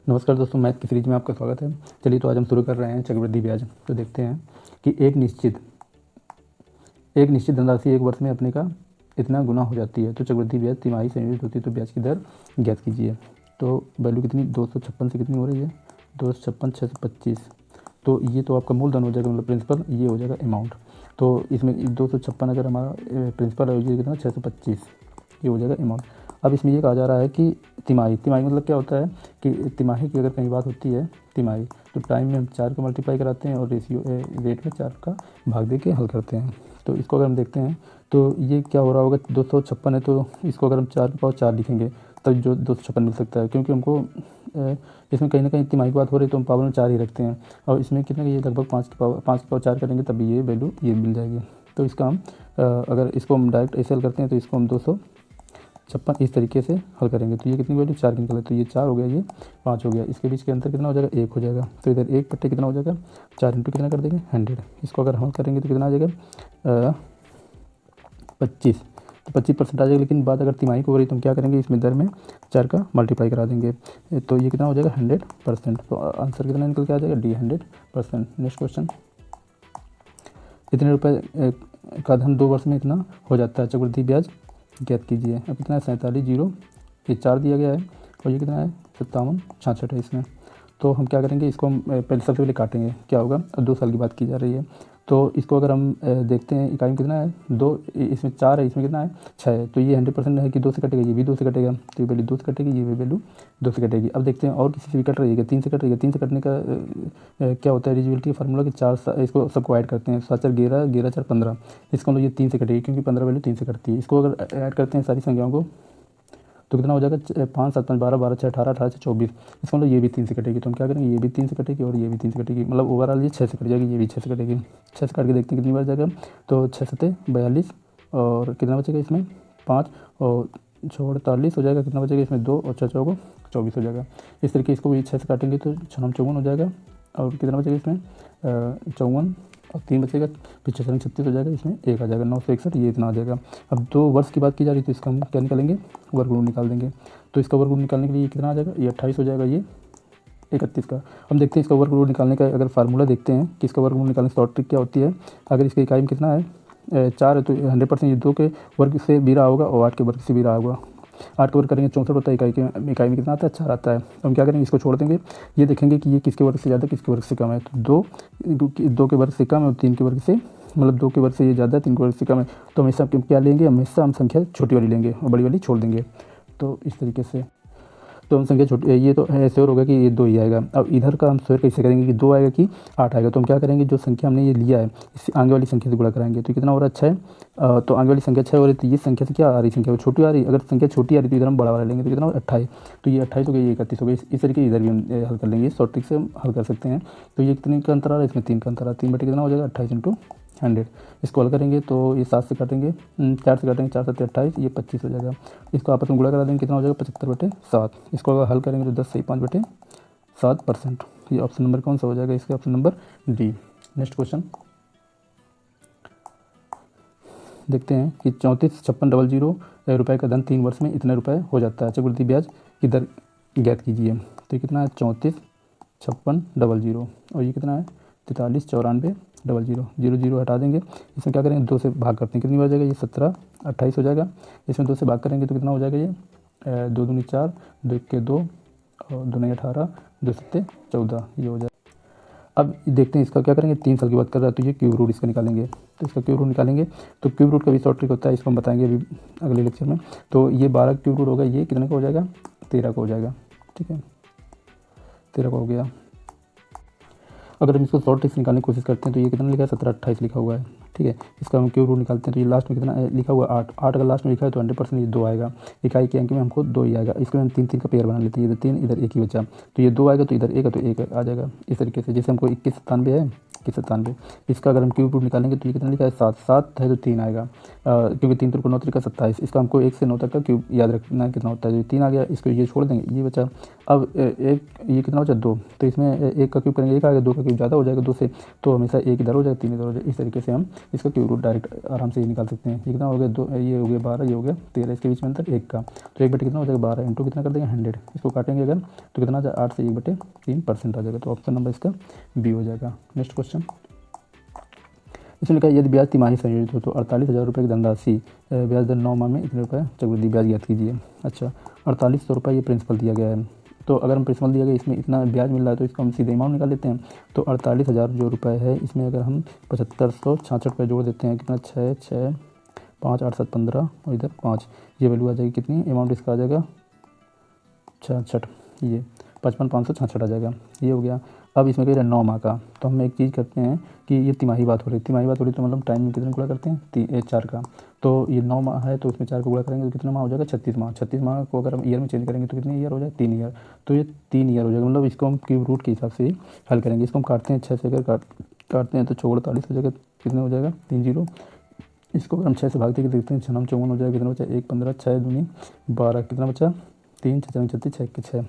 नमस्कार दोस्तों, मैथ की सीरीज में आपका स्वागत है। चलिए तो आज हम शुरू कर रहे हैं चक्रवृद्धि ब्याज। तो देखते हैं कि एक निश्चित धनराशि एक वर्ष में अपने का इतना गुना हो जाती है तो चक्रवृद्धि ब्याज तिमाही से नियोजित होती है, तो ब्याज की दर ज्ञात कीजिए। तो वैल्यू कितनी 256 से कितनी हो रही है 256 625। तो ये तो आपका मूलधन हो जाएगा, मतलब प्रिंसिपल, ये हो जाएगा अमाउंट। तो इसमें 256 अगर हमारा प्रिंसिपल है, ये कितना 625, ये हो जाएगा अमाउंट। अब इसमें ये कहा जा रहा है कि तिमाही मतलब क्या होता है कि तिमाही की अगर कहीं बात होती है तिमाही, तो टाइम में हम 4 को मल्टीप्लाई कराते हैं और रेट में 4 का भाग दे के हल करते हैं। तो इसको अगर हम देखते हैं तो ये क्या हो रहा होगा, 256 है तो इसको अगर हम 4 के पावर 4 लिखेंगे तब जो 256 मिल सकता है, क्योंकि हमको इसमें कहीं ना कहीं तिमाही की बात हो रही है तो हम पावर में 4 ही रखते हैं। और इसमें कितना ये लगभग 5 के पावर 4 करेंगे तभी ये वैल्यू ये मिल जाएगी। तो इसका हम अगर इसको हम डायरेक्ट ऐसे हल करते हैं तो इसको हम 256 इस तरीके से हल करेंगे। तो ये कितनी वैल्यू 4 की निकले, तो ये 4 हो गया, ये 5 हो गया, इसके बीच के अंतर कितना हो जाएगा 1 हो जाएगा। तो इधर 1 बट्टे कितना हो जाएगा 4 इंटू कितना कर देंगे 100। इसको अगर हल करेंगे तो कितना आ जाएगा 25, तो 25% आ जाएगा। लेकिन बात अगर तिमाही को हो रही तो हम क्या करेंगे, इसमें दर में 4 का मल्टीप्लाई करा देंगे, तो ये कितना हो जाएगा 100%। तो आंसर कितना निकल के आ जाएगा डी 100%। नेक्स्ट क्वेश्चन, इतने रुपए का धन 2 वर्ष में इतना हो जाता है, चक्रवृद्धि ब्याज ज्ञात कीजिए। अब कितना है 47 0, ये 4 दिया गया है और ये कितना है 57 66 है इसमें। तो हम क्या करेंगे, इसको हम पहले सबसे पहले काटेंगे, क्या होगा, 2 साल की बात की जा रही है। तो इसको अगर हम देखते हैं इकाई में कितना है 2, इसमें 4 है, इसमें कितना है 6 है, तो ये 100% है कि 2 से कटेगा, ये भी 2 से कटेगा, तो ये वैल्यू 2 से कटेगी, ये भी वैल्यू 2 से कटेगी। अब देखते हैं और किसी से भी कट रही है, 3 से कट रही है। 3 से कटने का क्या होता है डिविजिबिलिटी का फार्मूला कि 4 इसको सबको ऐड करते हैं, 7 4 11 11 4 15, इसको हम लोग ये 3 से कटेगी क्योंकि 15 वैल्यू 3 से कटती है। इसको अगर ऐड करते हैं सारी संख्याओं को तो कितना हो जाएगा 5 7 5 12 12 6 18 18 से 24, इसको मतलब ये भी 3 से कटेगी। तो हम क्या करेंगे, ये भी 3 से कटेगी और ये भी 3 से कटेगी, मतलब ओवरऑल ये 6 से कट जाएगी, ये भी 6 से कटेगी। 6 से काट के देखते हैं कितनी बार जाएगा, तो 6 7 42 और कितना बचेगा इसमें 5 और 48 हो जाएगा, कितना बचेगा इसमें 2 और 6 चौको 24 हो जाएगा। इस तरीके इसको भी 6 से काटेंगे तो 6 54 हो जाएगा और कितना बचेगा इसमें 54 और 3 बचेगा, पीछे 36 हो जाएगा, इसमें 1 आ जाएगा 961, ये इतना आ जाएगा। अब 2 वर्ष की बात की जा रही है तो इसका हम क्या निकालेंगे, वर्गमूल निकाल देंगे। तो इसका वर्गमूल निकालने के लिए ये कितना आ जाएगा, ये 28 हो जाएगा, ये 31 का। हम देखते हैं इसका वर्गमूल निकालने का अगर फार्मूला देखते हैं कि इसका वर्गमूल निकालने से शॉर्ट ट्रिक क्या होती है। अगर इसका इकाई में कितना है 4 है तो 100% ये 2 के वर्ग से भी रहा होगा और 8 के वर्ग से भी रहा होगा। 8 का वर्ग करेंगे 64 होता है, इकाई में कितना आता है 4 आता है। तो हम क्या करेंगे, इसको छोड़ देंगे, ये देखेंगे कि ये किसके वर्ग से ज़्यादा किसके वर्ग से कम है। तो 2 के वर्ग से कम है और 3 के वर्ग से, मतलब 2 के वर्ग से ये ज़्यादा है, 3 के वर्ग से कम है। तो हमेशा क्या लेंगे, हमेशा हम संख्या छोटी वाली लेंगे और बड़ी वाली छोड़ देंगे। तो इस तरीके से तो हम संख्या छोटी, ये तो श्योर होगा कि ये 2 ही आएगा। अब इधर का हम श्योर कैसे करेंगे कि 2 आएगा कि 8 आएगा। तो हम क्या करेंगे, जो संख्या हमने ये लिया है इससे आगे वाली संख्या से गुणा कराएंगे, तो कितना हो रहा है 6, तो आगे वाली संख्या 6 हो रही है, तो ये संख्या से क्या आ रही संख्या वो छोटी आ रही है। अगर संख्या छोटी आ रही तो इधर हम बड़ा वाला लेंगे, तो कितना 28, तो ये 28 हो गया, ये 31 हो गया। इस तरीके इधर भी हम हल कर लेंगे, शॉर्ट ट्रिक से हम हल कर सकते हैं। तो ये कितने का अंतर आ रहा है, इसमें 3 का अंतर आ रहा है, 3 बटे कितना हो जाएगा 28 इंटू 100। इसको हल करेंगे तो ये 7 से काटेंगे, 4 से काटेंगे, 4 7 28, ये 25 हो जाएगा। इसको आपस में गुणा करा देंगे, कितना हो जाएगा 75/7। इसको अगर हल करेंगे तो 10 से 5/7%। ये ऑप्शन नंबर कौन सा हो जाएगा, इसका option number D. Next question देखते हैं कि 34,56,00 रुपये का धन 3 वर्ष में इतने रुपए हो जाता है, चक्रवृद्धि ब्याज की दर ज्ञात कीजिए। तो ये कितना है 34,56,00 और ये कितना है 43,94,00, 0 0 हटा देंगे। इसमें क्या करेंगे 2 से भाग करते हैं, कितनी बार जाएगा ये 17 28 हो जाएगा। इसमें 2 से भाग करेंगे तो कितना हो जाएगा ये 2 दूनी 4, 2 1 2 और 2 9 18, 2 7 14, ये हो जाएगा। अब देखते हैं इसका क्या करेंगे, 3 साल की बात कर रहा है तो ये क्यूब रूट इसका निकालेंगे। तो इसका क्यूब रूट निकालेंगे तो क्यूब रूट का भी शॉर्ट ट्रिक होता है, इसको हम बताएंगे अभी अगले लेक्चर में। तो ये 12 क्यूब रूट होगा, ये कितने का हो जाएगा 13 का हो जाएगा, ठीक है 13 का हो गया। अगर हम इसको शॉर्ट ट्रिक से निकालने की कोशिश करते हैं तो ये कितना लिखा है 17 28 लिखा हुआ है, ठीक है। इसका हम क्यूब रूट निकालते हैं तो ये लास्ट में कितना लिखा हुआ है 8, अगर लास्ट में लिखा है तो 100% ये 2 आएगा। इकाई के अंक में हमको 2 ही आएगा। इसको हम 3 3 का पेयर बना लेते हैं, इधर 3 इधर 1 ही बचा, तो ये 2 आएगा तो इधर 1 है तो 1 आ जाएगा। इस तरीके से जैसे हमको 21 97 है कि 97। इसका अगर हम क्यूब रूट निकालेंगे तो ये कितना लिखा है 7, 7 है तो 3 आएगा, क्योंकि 3 3 9 3 27। इसका हमको 1 से 9 तक का क्यूब याद रखना है कितना होता है, तो 3 आ गया, इसको ये छोड़ देंगे, ये बचा। अब एक ये कितना बचा 2, तो इसमें 1 का क्यूब करेंगे 1 आ गया, 2 का क्यूब ज़्यादा हो जाएगा 2 से, तो हमेशा 1 इधर हो जाएगा 3 इधर हो जाएगा। इस तरीके से हम इसका क्यूब रूट डायरेक्ट आराम से ये निकाल सकते हैं। ये कितना हो गया 2, ये हो गया 12, ये हो गया 13, इसके बीच में अंतर 1 का, तो 1 बटे कितना हो जाएगा 12 इंटू कितना कर देंगे 100, इसको काटेंगे अगर तो कितना आ जाएगा 8 से 1/3% आ जाएगा, तो ऑप्शन नंबर इसका बी हो जाएगा। नेक्स्ट क्वेश्चन, इसमें लिखा है यदि ब्याज तिमाही संयोजित हो तो 48,000 रुपये की धनराशि ब्याज दर 9 माह में इतने रुपये चक्रवृद्धि ब्याज ज्ञात कीजिए। अच्छा, 4800 रुपये ये प्रिंसिपल दिया गया है, तो अगर हम प्रिंसिपल दिया गया इसमें इतना ब्याज मिल रहा है तो इसको हम सीधे अमाउंट निकाल लेते हैं। तो 48,000 जो रुपये है इसमें अगर हम 7566 रुपये जोड़ देते हैं, कितना 6 6 5 8 7 15 और इधर 5, ये वैल्यू आ जाएगी कितनी, अमाउंट इसका आ जाएगा 66, ये 55,566 आ जाएगा, ये हो गया। अब इसमें कह रहा है 9 माह का, तो हम एक चीज़ करते हैं कि ये तिमाही बात हो रही है, तिमाही बात हो रही है तो मतलब टाइम में कितने गुणा करते हैं 4 का, तो ये 9 माह है तो उसमें 4 को गुणा करेंगे तो कितना माह हो जाएगा 36 माह। 36 माह को अगर हम ईयर में चेंज करेंगे तो कितने ईयर हो जाएगा 3 ईयर, तो ये 3 ईयर हो जाएगा, मतलब इसको हम क्यूब रूट के हिसाब से ही हल करेंगे। इसको हम काटते हैं 6 से अगर काटते हैं तो 44 हो जाएगा, कितने हो जाएगा 3 0। इसको अगर हम 6 से भागते देखते हैं 6 9 54 हो जाएगा, कितना बचा 1 15 6 दूनी 12, कितना बचा 3 6 36 6 के 6।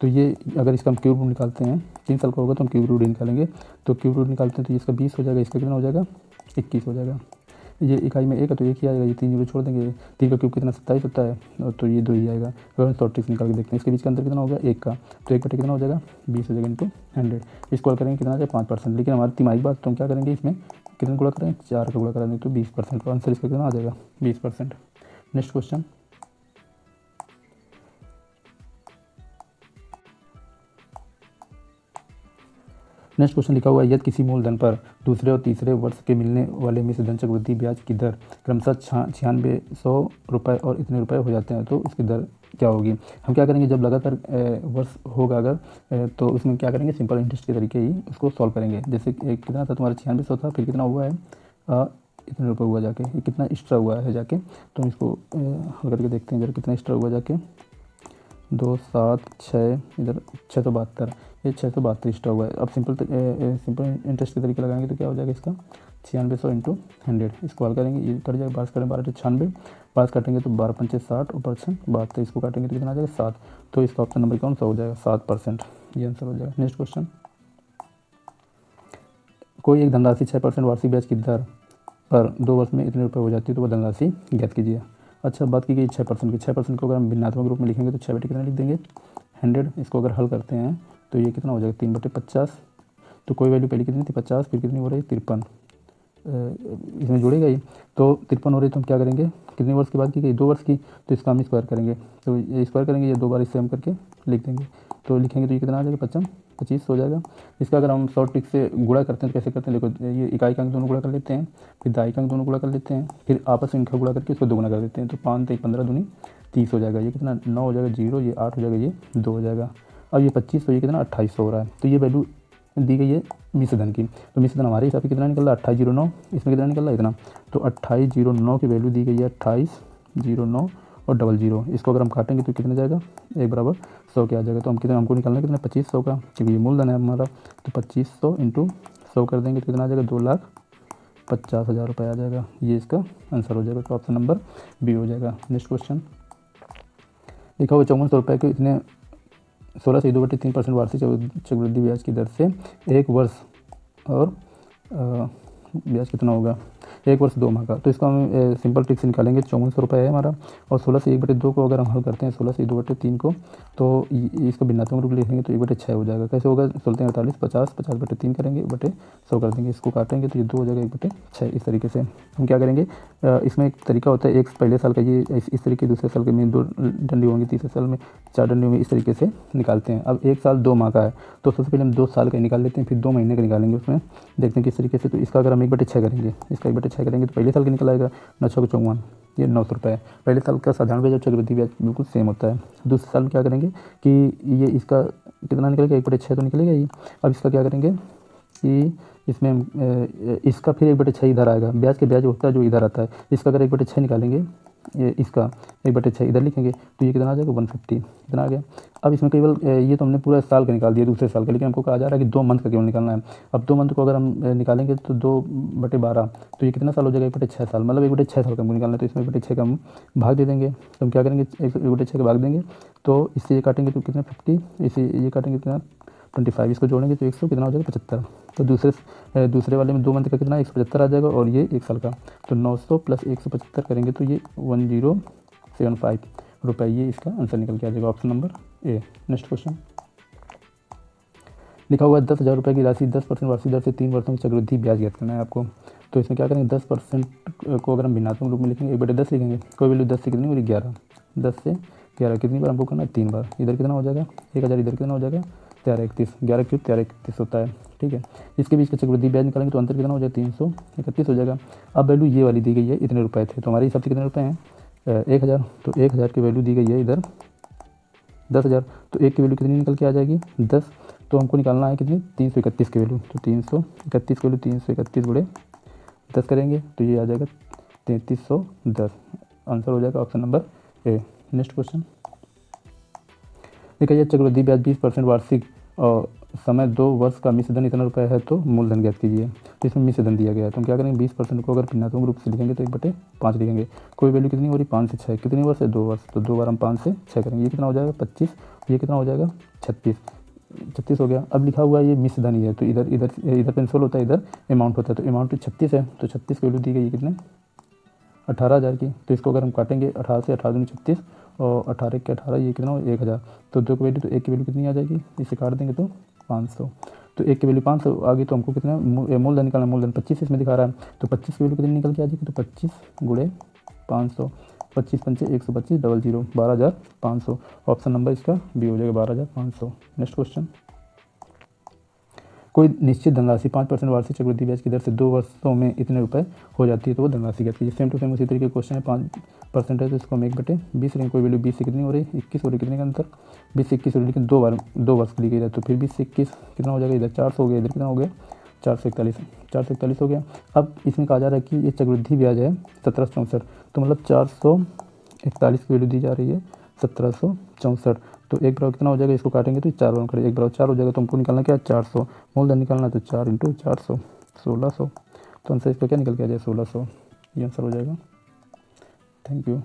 तो ये अगर इसका हम क्यूब रूट निकालते हैं 3 साल का होगा तो हम क्यूब रूट निकालेंगे, तो क्यूब रूट निकालते हैं तो इसका 20 हो जाएगा, इसका कितना हो जाएगा 21 हो जाएगा। ये इकाई में 1 है तो 1 ही आएगा, ये 3 जीरो छोड़ देंगे, 3 का क्यूब कितना 27 होता है, तो ये 2 ही आएगा। अगर हम शॉर्ट ट्रिक्स निकाल के देखते हैं इसके बीच का अंतर कितना हो गया 1 का, तो 1 बटे कितना हो जाएगा 20 हो जाएगा इंटू 100, इसको गुणा करेंगे कितना आ जाएगा 5%। लेकिन हमारी तिमाही बात तो हम क्या करेंगे इसमें कितना गुणा करेंगे 4 का गुणा करेंगे तो 20%, तो आंसर इसका कितना आ जाएगा 20%। नेक्स्ट क्वेश्चन, नेक्स्ट क्वेश्चन लिखा हुआ है यदि किसी मूलधन पर दूसरे और तीसरे वर्ष के मिलने वाले मिश्र धन चक्रवृद्धि ब्याज की दर क्रमशः 9600 रुपये और इतने रुपये हो जाते हैं तो उसकी दर क्या होगी। हम क्या करेंगे जब लगातार वर्ष होगा अगर तो उसमें क्या करेंगे सिंपल इंटरेस्ट के तरीके ही उसको सॉल्व करेंगे। जैसे कितना था तुम्हारा 9600 था, फिर कितना हुआ है इतने रुपये हुआ जाके, ये कितना एक्स्ट्रा हुआ है जाके, तो हम इसको हल करके देखते हैं जरा कितना एक्स्ट्रा हुआ जाके 2 7 6 इधर 672, ये 672 एक्स्ट्रा हुआ है। अब सिंपल इंटरेस्ट के तरीके लगाएंगे तो क्या हो जाएगा इसका 9600 इंटू 100, इसको हल करेंगे ये कट जाएगा, 5 करें 12 96, 5 काटेंगे तो 12 पंचे 60 ऊपर 6 72, इसको काटेंगे तो कितना आ जाएगा 7, तो इसका ऑप्शन नंबर कौन सा हो जाएगा 7%, ये आंसर हो जाएगा। नेक्स्ट क्वेश्चन, कोई एक धनराशि 6% वार्षिक ब्याज की दर पर 2 वर्ष में इतने रुपये हो जाती है तो वह धनराशि ज्ञात कीजिए। अच्छा, बात की गई 6% की, 6% को अगर हम भिन्नात्मक रूप में लिखेंगे तो 6 बटे कितना लिख देंगे 100, इसको अगर हल करते हैं तो ये कितना हो जाएगा 3 बटे 50, तो कोई वैल्यू पहले कितनी थी 50, फिर कितनी हो रही है 53, इसमें जोड़ेगा ही तो 53 हो रही है, तो हम क्या करेंगे कितने वर्ष की बात की गई 2 वर्ष की, तो इसका हम स्क्वायर करेंगे, तो ये स्क्वायर करेंगे, ये 2 बार इससे हम करके लिख देंगे, तो लिखेंगे तो ये कितना आ जाएगा 25 हो जाएगा। इसका अगर हम शॉर्ट ट्रिक से गुणा करते हैं तो कैसे करते हैं, देखो ये इकाई का अंक दोनों गुणा कर लेते हैं, फिर दहाई का अंक दोनों गुणा कर लेते हैं, फिर आपस में इनका गुणा करके इसको दोगुना कर देते हैं, तो 5 3 15 दूनी 30 हो जाएगा, ये कितना 9 हो जाएगा 0, ये 8 हो जाएगा, ये 2 हो जाएगा। अब ये 25 तो ये कितना 2800 हो रहा है, तो ये वैल्यू दी गई है मिश्र धन की, तो मिश्र धन हमारे हिसाब से कितना निकल रहा है 2809, इसमें कितना निकल रहा है इतना, तो 2809 की वैल्यू दी गई है 2809 और 00, इसको अगर हम काटेंगे तो कितना जाएगा 1 बराबर 100 के आ जाएगा, तो हम कितना हमको निकालना है कितना 2500 का, क्योंकि ये मूलधन है हमारा, तो 2500 इंटू 100 कर देंगे तो कितना आ जाएगा 2,50,000 रुपये आ जाएगा, ये इसका आंसर हो जाएगा, तो ऑप्शन नंबर बी हो जाएगा। नेक्स्ट क्वेश्चन, लिखा हुआ 5400 रुपये के इतने 16 से 2/3% वार्षिक चक्रवृद्धि ब्याज की दर से 1 वर्ष और ब्याज कितना होगा 1 वर्ष 2 माह का, तो इसको हम सिंपल ट्रिक से निकालेंगे। 5400 रुपये है हमारा, और 16 से 1/2 को अगर हम हल करते हैं 16 से 2/3 को, तो इसको भिन्नात्मक रूप लिखेंगे तो 1/6 हो जाएगा। कैसे होगा 16 48 50 50/3 करेंगे 1/100 कर देंगे, इसको काटेंगे तो ये 2 हो जाएगा 1/6। इस तरीके से हम क्या करेंगे, इसमें एक तरीका होता है, एक पहले साल का ये इस तरीके, दूसरे साल के में 2 डंडी होंगी, तीसरे साल में 4 डंडी होंगी, इस तरीके से निकालते हैं। अब 1 साल 2 माह का है तो सबसे पहले हम 2 साल का निकाल लेते हैं, फिर 2 महीने का निकालेंगे, उसमें देखते हैं किस तरीके से। तो इसका अगर हम 1/6 करेंगे, इसका 1/6 करेंगे तो पहले साल का निकल आएगा 9 6 54, ये 900 रुपये। पहले साल का साधारण ब्याज और चक्रवृद्धि ब्याज बिल्कुल सेम होता है। दूसरे साल में क्या करेंगे कि ये इसका कितना निकलेगा 1/6 तो निकलेगा ही। अब इसका क्या करेंगे कि इसमें इसका फिर 1/6 इधर आएगा, ब्याज के ब्याज होता है जो इधर आता है, इसका अगर 1/6 निकालेंगे ये इसका 1/6 इधर लिखेंगे तो ये कितना आ जाएगा 150, इतना आ गया। अब इसमें केवल ये तो हमने पूरा साल का निकाल दिया दूसरे साल का, लेकिन हमको कहा जा रहा है कि 2 मंथ का केवल निकालना है। अब 2 मंथ को अगर हम निकालेंगे तो 2/12 तो ये कितना साल हो जाएगा 1/6 साल, मतलब 1/6 साल का हमको निकालना है। तो इसमें 1/6 का हम भाग दे देंगे, तो हम क्या करेंगे 1/6 का भाग देंगे तो इससे ये काटेंगे तो कितना 50, इसे ये काटेंगे कितना 25, इसको जोड़ेंगे तो 100 कितना हो जाएगा 75। तो दूसरे वाले में 2 मंथ का कितना 175 आ जाएगा और ये 1 साल का, तो 900 + 175 करेंगे तो ये 1075 रुपये, ये इसका आंसर निकल के आ जाएगा, option number A. Next question लिखा हुआ है 10,000 रुपये की राशि 10% वार्षिक दर से 3 वर्षों की चक्रवृद्धि ब्याज ज्ञात करना है आपको। तो इसमें क्या करेंगे 10% को अगर हम भिन्नात्मक रूप में लिखेंगे 1/10 लिखेंगे, कोई वैल्यू 10 से कितनी हो रही 11, 10 से 11 कितनी बार हमको करना है 3 बार, इधर कितना हो जाएगा 1000, इधर कितना हो जाएगा 1331, 11 क्यूब 1331 होता है, ठीक है। इसके बीच का चक्रवृद्धि ब्याज निकालेंगे तो अंतर कितना हो जाएगा 331 हो जाएगा। अब वैल्यू ये वाली दी गई है, इतने रुपए थे, तो हमारे हिसाब से कितने रुपए हैं 1000, तो 1000 की वैल्यू दी गई है इधर 10,000, तो एक की वैल्यू कितनी निकल के आ जाएगी 10, तो हमको निकालना है कितनी 331 की वैल्यू, तो 331 की वैल्यू 331 गुणे 10 करेंगे तो ये आ जाएगा 3310, आंसर हो जाएगा option number A. Next question देखिए चक्रवृद्धि ब्याज 20% वार्षिक और समय 2 वर्ष का मिश्र धन इतना रुपये है तो मूलधन ज्ञात कीजिए। तो इसमें मिश्र धन दिया गया है तो हम क्या करेंगे 20% को अगर भिन्नात्मक रूप से लिखेंगे तो 1/5 लिखेंगे, कोई वैल्यू कितनी हो रही 5 से 6, कितने वर्ष है 2 वर्ष, तो 2 बार हम 5 से 6 करेंगे, ये कितना हो जाएगा 25, ये कितना हो जाएगा 36 हो गया। अब लिखा हुआ है ये मिश्र धन ही है तो इधर पेंसिल होता है, इधर अमाउंट होता है, तो अमाउंट 36 है, तो 36 की वैल्यू दी गई है कितने 18,000 की। तो इसको अगर हम काटेंगे 18 से 18 दूनी 36 और 18 के 18 ये कितना हो 1000, तो 2 की वैल्यू, तो 1 की वैल्यू कितनी आ जाएगी, इसे काट देंगे तो 500, तो 1 की वैल्यू 500 आ गई, तो हमको कितना मूलधन निकालना, मूलधन 25 इसमें दिखा रहा है, तो 25 की वैल्यू कितनी निकल के आ जाएगी, तो 25 गुणे 500, 25 पंचे 125 00 12,500, ऑप्शन नंबर इसका बी हो जाएगा 12,500। नेक्स्ट क्वेश्चन कोई निश्चित धनराशि 5% वार्षिक चक्रवृद्धि ब्याज की दर से 2 वर्षों में इतने रुपए हो जाती है तो वो धनराशि ज्ञात कीजिए। सेम टू सेम उसी तरीके क्वेश्चन है, 5% है तो इसको हम 1/20 लेंगे, कोई वैल्यू 20 से कितनी हो रही है 21 हो रही है, कितने का अंतर 20 से 21 हो रही है, लेकिन 2 वर्ष ली गई है, तो फिर 20 से 21 कितना हो जाएगा, इधर 400 हो गया, इधर कितना हो गया 441 हो गया। अब इसमें कहा जा रहा है कि ये चक्रवृद्धि ब्याज है 1764, तो मतलब 441 की वैल्यू दी जा रही है 1764, तो 1/4 कितना हो जाएगा, इसको काटेंगे तो 4 1 1/4 4 हो जाएगा, तो हमको निकालना क्या 400, मूलधन निकालना है तो 4 × 400 1600, तो आंसर इसका क्या निकल के आ जाएगा 1600, ये आंसर हो जाएगा। Thank you.